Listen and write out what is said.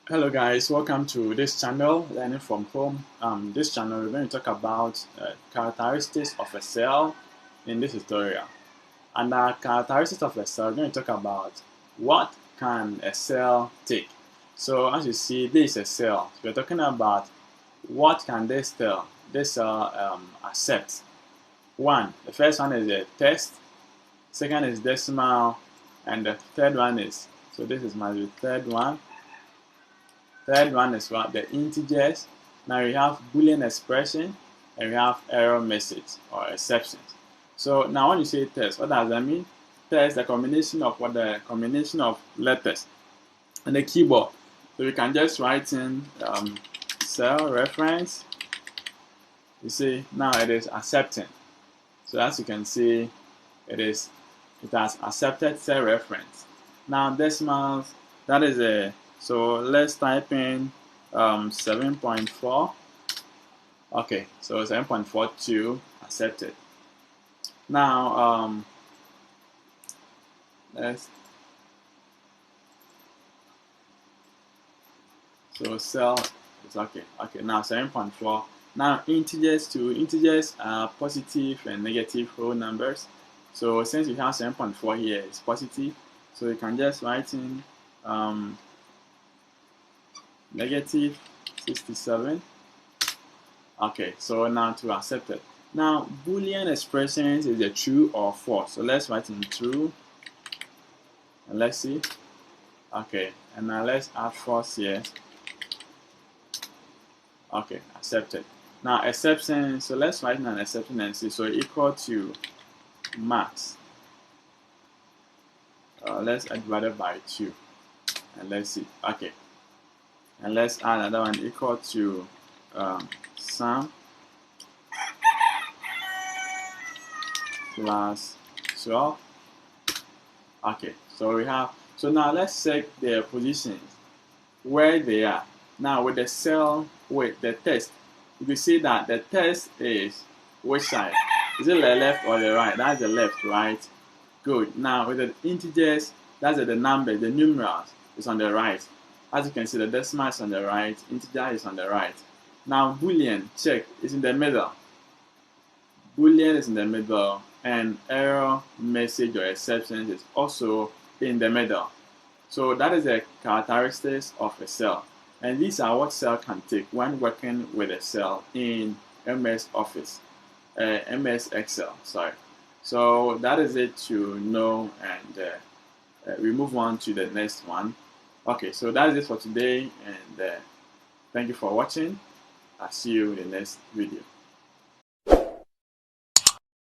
Hello guys, welcome to this channel, Learning from Home. This channel we're going to talk about characteristics of a cell in this tutorial. Under characteristics of a cell, we're going to talk about what can a cell take. So as you see, this is a cell. So we're talking about what can this cell accept. The first one is a text, second is decimal, and the third one is, so this is my third one. Third one is what? The integers. Now we have Boolean expression and we have error message or exceptions. So now when you say test, what does that mean? Test the combination of the combination of letters and the keyboard. So we can just write in cell reference. You see now it is accepting. So as you can see, it has accepted cell reference. Now decimals, that is a, so let's type in 7.4. Okay, so 7.42 accepted. Now so cell is okay. Okay, now 7.4. Now integers are positive and negative whole numbers. So since you have 7.4 here, it's positive. So you can just write in negative 67. Okay, so now to accept it. Now Boolean expressions is a true or false. So let's write in true. And let's see. Okay, and now let's add false here. Okay, accepted. Now exception, so let's write in an exception and see. So equal to max. Let's divide it by 2. And let's see. Okay. And let's add another one equal to sum plus 12. Okay, so we have, so now let's check their positions where they are. Now with the cell, with the test, you can see that the test is which side? Is it the left or the right? That's the left, right? Good. Now with the integers, that's the number, the numerals is on the right. As you can see, the decimal is on the right, integer is on the right. Now Boolean, check, is in the middle. Boolean is in the middle, and error message or exceptions is also in the middle. So that is the characteristics of a cell. And these are what cell can take when working with a cell in MS Office, MS Excel, sorry. So that is it to know, and we move on to the next one. Okay, so that is it for today, and thank you for watching. I'll see you in the next video.